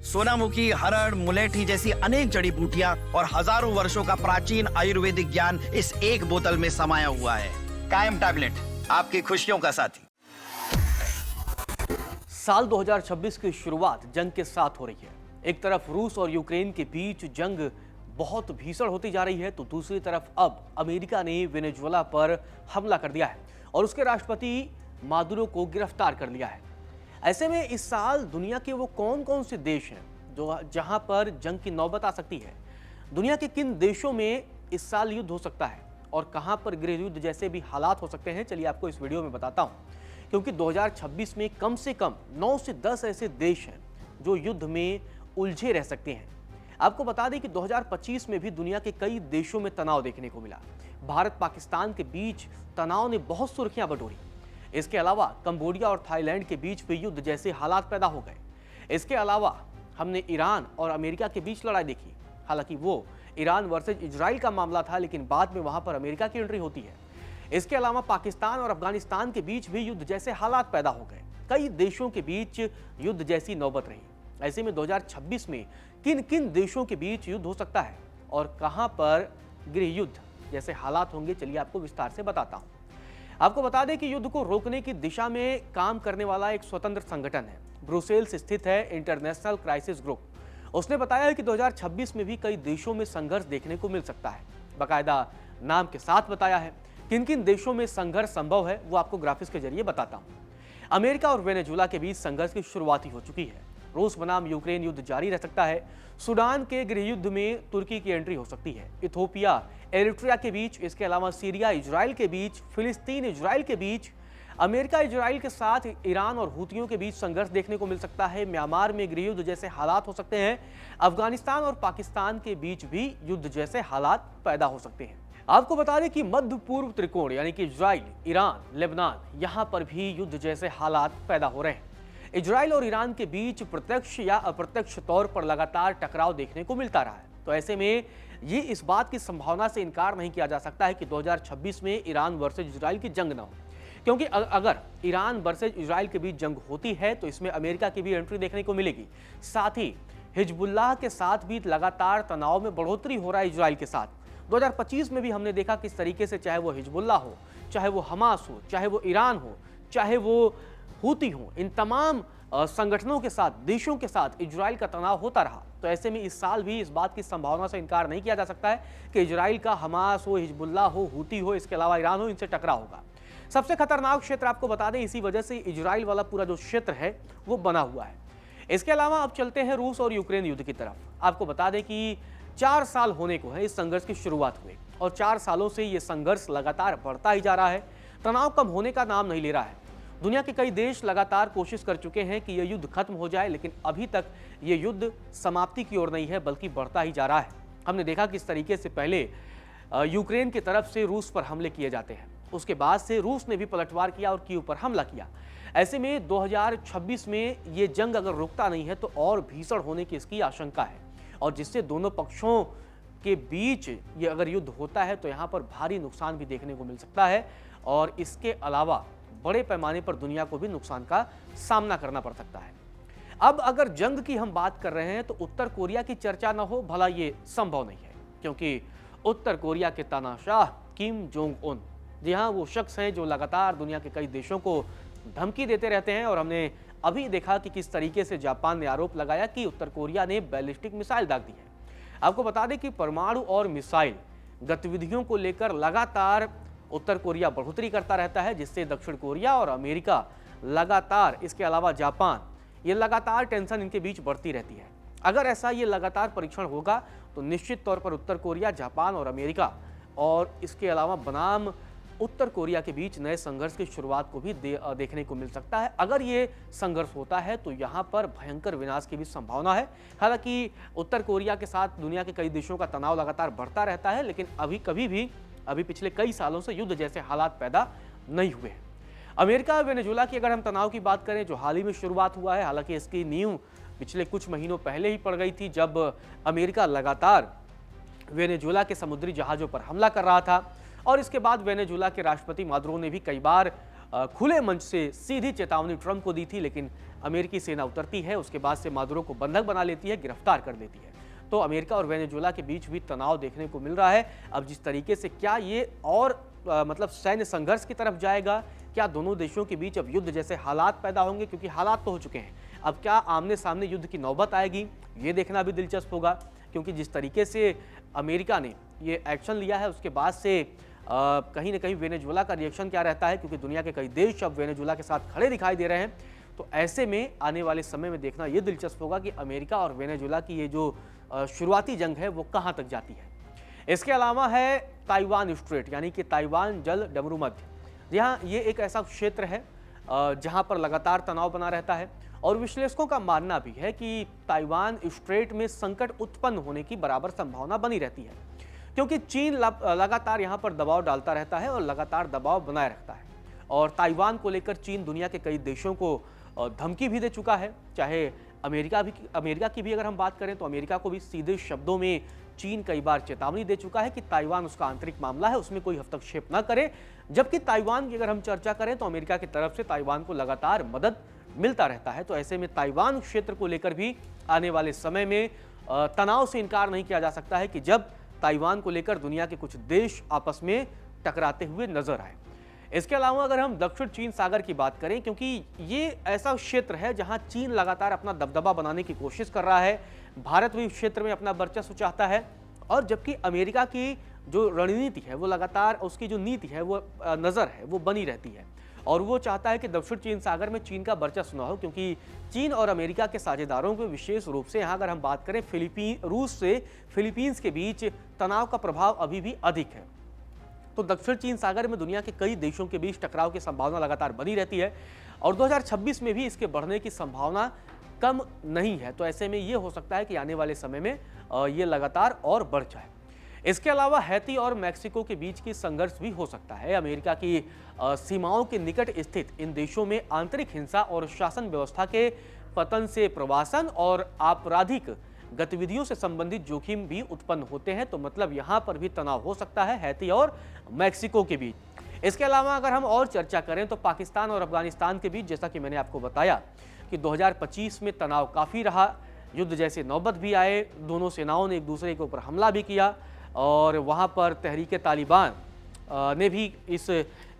सोनामुखी, हरड़, मुलेठी जैसी अनेक जड़ी बूटियां और हजारों वर्षों का प्राचीन आयुर्वेदिक ज्ञान इस एक बोतल में समाया हुआ है। कायम टैबलेट, आपकी खुशियों का साथी। साल 2026 की शुरुआत जंग के साथ हो रही है। एक तरफ रूस और यूक्रेन के बीच जंग बहुत भीषण होती जा रही है, तो दूसरी तरफ अब अमेरिका ने वेनेजुएला पर हमला कर दिया है और उसके राष्ट्रपति मादुरो को गिरफ्तार कर लिया है। ऐसे में इस साल दुनिया के वो कौन कौन से देश हैं जो जहां पर जंग की नौबत आ सकती है, दुनिया के किन देशों में इस साल युद्ध हो सकता है और कहां पर गृह युद्ध जैसे भी हालात हो सकते हैं, चलिए आपको इस वीडियो में बताता हूं। क्योंकि 2026 में कम से कम 9 से 10 ऐसे देश हैं जो युद्ध में उलझे रह सकते हैं। आपको बता दें कि 2025 में भी दुनिया के कई देशों में तनाव देखने को मिला। भारत पाकिस्तान के बीच तनाव ने बहुत सुर्खियां बटोरी। इसके अलावा कंबोडिया और थाईलैंड के बीच भी युद्ध जैसे हालात पैदा हो गए। इसके अलावा हमने ईरान और अमेरिका के बीच लड़ाई देखी। हालांकि वो ईरान वर्सेज इजराइल का मामला था, लेकिन बाद में वहां पर अमेरिका की एंट्री होती है। इसके अलावा पाकिस्तान और अफगानिस्तान के बीच भी युद्ध जैसे हालात पैदा हो गए। कई देशों के बीच युद्ध जैसी नौबत रही। ऐसे में 2026 में किन किन देशों के बीच युद्ध हो सकता है और कहां पर गृह युद्ध जैसे हालात होंगे, चलिए आपको विस्तार से बताता हूं। आपको बता दें कि युद्ध को रोकने की दिशा में काम करने वाला एक स्वतंत्र संगठन है, ब्रुसेल्स स्थित है इंटरनेशनल क्राइसिस ग्रुप। उसने बताया है कि 2026 में भी कई देशों में संघर्ष देखने को मिल सकता है। बाकायदा नाम के साथ बताया है। किन किन देशों में संघर्ष संभव है वो आपको ग्राफिक्स के जरिए बताता हूं। अमेरिका और वेनेजुएला के बीच संघर्ष की शुरुआत ही हो चुकी है। रूस बनाम यूक्रेन युद्ध जारी रह सकता है। सूडान के गृह युद्ध में तुर्की की एंट्री हो सकती है। इथोपिया एरिट्रिया के बीच, इसके अलावा सीरिया इजराइल के बीच, फिलिस्तीन इजराइल के बीच, अमेरिका इजराइल के साथ ईरान और हूतियों के बीच संघर्ष देखने को मिल सकता है। म्यांमार में गृह युद्ध जैसे हालात हो सकते हैं। अफगानिस्तान और पाकिस्तान के बीच भी युद्ध जैसे हालात पैदा हो सकते हैं। आपको बता दें कि मध्य पूर्व त्रिकोण यानी कि इजराइल, ईरान, लेबनान, यहां पर भी युद्ध जैसे हालात पैदा हो रहे हैं। इजराइल और ईरान के बीच प्रत्यक्ष या अप्रत्यक्ष तौर पर लगातार टकराव देखने को मिलता रहा है। तो ऐसे में ये इस बात की संभावना से इनकार नहीं किया जा सकता है कि 2026 में ईरान वर्सेज इजराइल की जंग न हो। क्योंकि अगर ईरान वर्सेज इजराइल के बीच जंग होती है तो इसमें अमेरिका की भी एंट्री देखने को मिलेगी। साथ ही हिजबुल्लाह के साथ भी लगातार तनाव में बढ़ोतरी हो रहा है इजराइल के साथ। 2025 में भी हमने देखा किस तरीके से, चाहे वो हिजबुल्लाह हो, चाहे वो हमास हो, चाहे वो ईरान हो, चाहे वो हूती हो, इन तमाम संगठनों के साथ, देशों के साथ इजराइल का तनाव होता रहा। तो ऐसे में इस साल भी इस बात की संभावना से इनकार नहीं किया जा सकता है कि इजराइल का हमास हो, हिजबुल्लाह हो, हूती हो, इसके अलावा ईरान हो, इनसे टकराव होगा। सबसे खतरनाक क्षेत्र आपको बता दें, इसी वजह से इजराइल वाला पूरा जो क्षेत्र है वो बना हुआ है। इसके अलावा अब चलते हैं रूस और यूक्रेन युद्ध की तरफ। आपको बता दें कि 4 साल होने को है इस संघर्ष की शुरुआत हुई और 4 सालों से ये संघर्ष लगातार बढ़ता ही जा रहा है। तनाव कम होने का नाम नहीं ले रहा है। दुनिया के कई देश लगातार कोशिश कर चुके हैं कि यह युद्ध खत्म हो जाए, लेकिन अभी तक ये युद्ध समाप्ति की ओर नहीं है बल्कि बढ़ता ही जा रहा है। हमने देखा किस तरीके से पहले यूक्रेन की तरफ से रूस पर हमले किए जाते हैं, उसके बाद से रूस ने भी पलटवार किया और कीव पर हमला किया। ऐसे में 2026 में ये जंग अगर रुकता नहीं है तो और भीषण होने की इसकी आशंका है और जिससे दोनों पक्षों के बीच ये अगर युद्ध होता है तो यहाँ पर भारी नुकसान भी देखने को मिल सकता है और इसके अलावा बड़े पैमाने पर दुनिया को भी नुकसान का सामना करना पड़ सकता है। अब अगर जंग की हम बात कर रहे हैं तो उत्तर कोरिया की चर्चा न हो, भला ये संभव नहीं है, क्योंकि उत्तर कोरिया के तानाशाह किम जोंग उन, जी हाँ, वो शख्स हैं जो लगातार दुनिया के कई देशों को धमकी देते रहते हैं। और हमने अभी देखा कि किस तरीके से जापान ने आरोप लगाया कि उत्तर कोरिया ने बैलिस्टिक मिसाइल दाग दी है। आपको बता दें कि परमाणु और मिसाइल गतिविधियों को लेकर लगातार उत्तर कोरिया बढ़ोतरी करता रहता है, जिससे दक्षिण कोरिया और अमेरिका लगातार, इसके अलावा जापान, ये लगातार टेंशन इनके बीच बढ़ती रहती है। अगर ऐसा ये लगातार परीक्षण होगा तो निश्चित तौर पर उत्तर कोरिया, जापान और अमेरिका और इसके अलावा बनाम उत्तर कोरिया के बीच नए संघर्ष की शुरुआत को भी देखने को मिल सकता है। अगर ये संघर्ष होता है तो यहाँ पर भयंकर विनाश की भी संभावना है। हालांकि उत्तर कोरिया के साथ दुनिया के कई देशों का तनाव लगातार बढ़ता रहता है, लेकिन अभी पिछले कई सालों से युद्ध जैसे हालात पैदा नहीं हुए हैं। अमेरिका और वेनेजुएला की अगर हम तनाव की बात करें, जो हाल ही में शुरुआत हुआ है, हालांकि इसकी नींव पिछले कुछ महीनों पहले ही पड़ गई थी, जब अमेरिका लगातार वेनेजुएला के समुद्री जहाज़ों पर हमला कर रहा था और इसके बाद वेनेजुएला के राष्ट्रपति मादुरो ने भी कई बार खुले मंच से सीधी चेतावनी ट्रंप को दी थी, लेकिन अमेरिकी सेना उतरती है, उसके बाद से मादुरो को बंधक बना लेती है, गिरफ्तार कर लेती है। तो अमेरिका और वेनेजुएला के बीच भी तनाव देखने को मिल रहा है। अब जिस तरीके से क्या ये और मतलब सैन्य संघर्ष की तरफ जाएगा, क्या दोनों देशों के बीच अब युद्ध जैसे हालात पैदा होंगे, क्योंकि हालात तो हो चुके हैं, अब क्या आमने सामने युद्ध की नौबत आएगी, ये देखना भी दिलचस्प होगा। क्योंकि जिस तरीके से अमेरिका ने ये एक्शन लिया है, उसके बाद से कहीं ना कहीं वेनेजुएला का रिएक्शन क्या रहता है, क्योंकि दुनिया के कई देश अब वेनेजुएला के साथ खड़े दिखाई दे रहे हैं। तो ऐसे में आने वाले समय में देखना ये दिलचस्प होगा कि अमेरिका और वेनेजुएला की ये जो शुरुआती जंग है वो कहाँ तक जाती है। इसके अलावा है ताइवान स्ट्रेट, यानी कि ताइवान जल डमरू मध्य। यहाँ ये एक ऐसा क्षेत्र है जहाँ पर लगातार तनाव बना रहता है, और विश्लेषकों का मानना भी है कि ताइवान स्ट्रेट में संकट उत्पन्न होने की बराबर संभावना बनी रहती है, क्योंकि चीन लगातार यहाँ पर दबाव डालता रहता है और लगातार दबाव बनाए रखता है। और ताइवान को लेकर चीन दुनिया के कई देशों को धमकी भी दे चुका है, चाहे अमेरिका की भी अगर हम बात करें तो अमेरिका को भी सीधे शब्दों में चीन कई बार चेतावनी दे चुका है कि ताइवान उसका आंतरिक मामला है, उसमें कोई हस्तक्षेप न करे। जबकि ताइवान की अगर हम चर्चा करें तो अमेरिका की तरफ से ताइवान को लगातार मदद मिलता रहता है। तो ऐसे में ताइवान क्षेत्र को लेकर भी आने वाले समय में तनाव से इनकार नहीं किया जा सकता है कि जब ताइवान को लेकर दुनिया के कुछ देश आपस में टकराते हुए नजर आए। इसके अलावा अगर हम दक्षिण चीन सागर की बात करें, क्योंकि ये ऐसा क्षेत्र है जहां चीन लगातार अपना दबदबा बनाने की कोशिश कर रहा है, भारत भी इस क्षेत्र में अपना वर्चस्व चाहता है, और जबकि अमेरिका की जो रणनीति है वो लगातार, उसकी जो नीति है वो नज़र है वो बनी रहती है, और वो चाहता है कि दक्षिण चीन सागर में चीन का वर्चस्व न हो, क्योंकि चीन और अमेरिका के साझेदारों को विशेष रूप से यहाँ अगर हम बात करें रूस से फिलीपींस के बीच तनाव का प्रभाव अभी भी अधिक है। तो दक्षिण चीन सागर में दुनिया के कई देशों के बीच टकराव की संभावना लगातार बनी रहती है, और 2026 में भी इसके बढ़ने की संभावना कम नहीं है। तो ऐसे में ये हो सकता है कि आने वाले समय में ये लगातार और बढ़ जाए। इसके अलावा हैती और मैक्सिको के बीच की संघर्ष भी हो सकता है। अमेरिका की सीमाओं के निकट स्थित इन देशों में आंतरिक हिंसा और शासन व्यवस्था के पतन से प्रवासन और आपराधिक गतिविधियों से संबंधित जोखिम भी उत्पन्न होते हैं। तो मतलब यहाँ पर भी तनाव हो सकता है हैती और मैक्सिको के बीच। इसके अलावा अगर हम और चर्चा करें तो पाकिस्तान और अफगानिस्तान के बीच, जैसा कि मैंने आपको बताया कि 2025 में तनाव काफ़ी रहा, युद्ध जैसे नौबत भी आए, दोनों सेनाओं ने एक दूसरे के ऊपर हमला भी किया, और वहाँ पर तहरीक तालिबान ने भी इस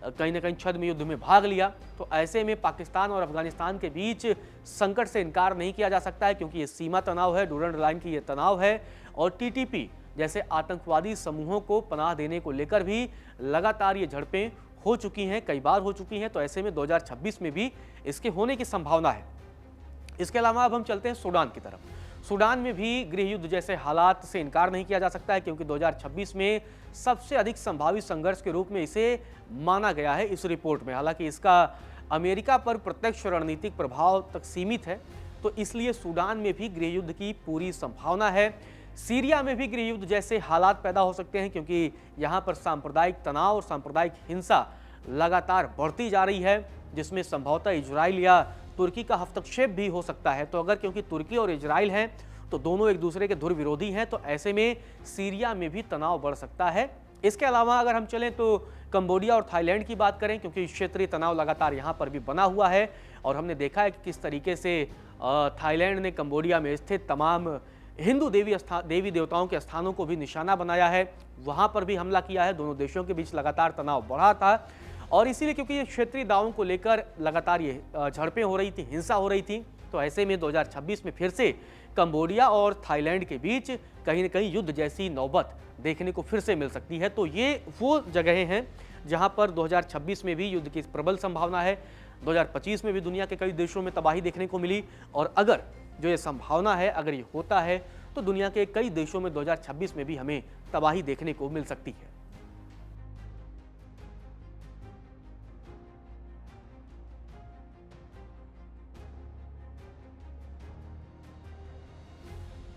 कहीं ना कहीं छद्म युद्ध में भाग लिया। तो ऐसे में पाकिस्तान और अफगानिस्तान के बीच संकट से इनकार नहीं किया जा सकता है, क्योंकि ये सीमा तनाव है, डूरंड लाइन की ये तनाव है, और टीटीपी जैसे आतंकवादी समूहों को पनाह देने को लेकर भी लगातार ये झड़पें हो चुकी हैं, कई बार हो चुकी हैं। तो ऐसे में 2026 में भी इसके होने की संभावना है। इसके अलावा अब हम चलते हैं सूडान की तरफ। सूडान में भी गृह युद्ध जैसे हालात से इनकार नहीं किया जा सकता है, क्योंकि 2026 में सबसे अधिक संभावित संघर्ष के रूप में इसे माना गया है इस रिपोर्ट में। हालांकि इसका अमेरिका पर प्रत्यक्ष रणनीतिक प्रभाव तक सीमित है, तो इसलिए सूडान में भी गृह युद्ध की पूरी संभावना है। सीरिया में भी गृह युद्ध जैसे हालात पैदा हो सकते हैं, क्योंकि यहाँ पर सांप्रदायिक तनाव और सांप्रदायिक हिंसा लगातार बढ़ती जा रही है, जिसमें संभवतः इजराइल या तुर्की का हस्तक्षेप भी हो सकता है। तो अगर क्योंकि तुर्की और इजराइल हैं तो दोनों एक दूसरे के धुर विरोधी हैं, तो ऐसे में सीरिया में भी तनाव बढ़ सकता है। इसके अलावा अगर हम चलें तो कंबोडिया और थाईलैंड की बात करें, क्योंकि क्षेत्रीय तनाव लगातार यहाँ पर भी बना हुआ है, और हमने देखा है कि किस तरीके से थाईलैंड ने कंबोडिया में स्थित तमाम हिंदू देवी देवताओं के स्थानों को भी निशाना बनाया है, वहाँ पर भी हमला किया है। दोनों देशों के बीच लगातार तनाव बढ़ा था, और इसीलिए क्योंकि ये क्षेत्रीय दावों को लेकर लगातार ये झड़पें हो रही थी, हिंसा हो रही थी, तो ऐसे में 2026 में फिर से कंबोडिया और थाईलैंड के बीच कहीं न कहीं युद्ध जैसी नौबत देखने को फिर से मिल सकती है। तो ये वो जगहें हैं जहां पर 2026 में भी युद्ध की प्रबल संभावना है। 2025 में भी दुनिया के कई देशों में तबाही देखने को मिली, और अगर जो ये संभावना है, अगर ये होता है, तो दुनिया के कई देशों में 2026 में भी हमें तबाही देखने को मिल सकती है।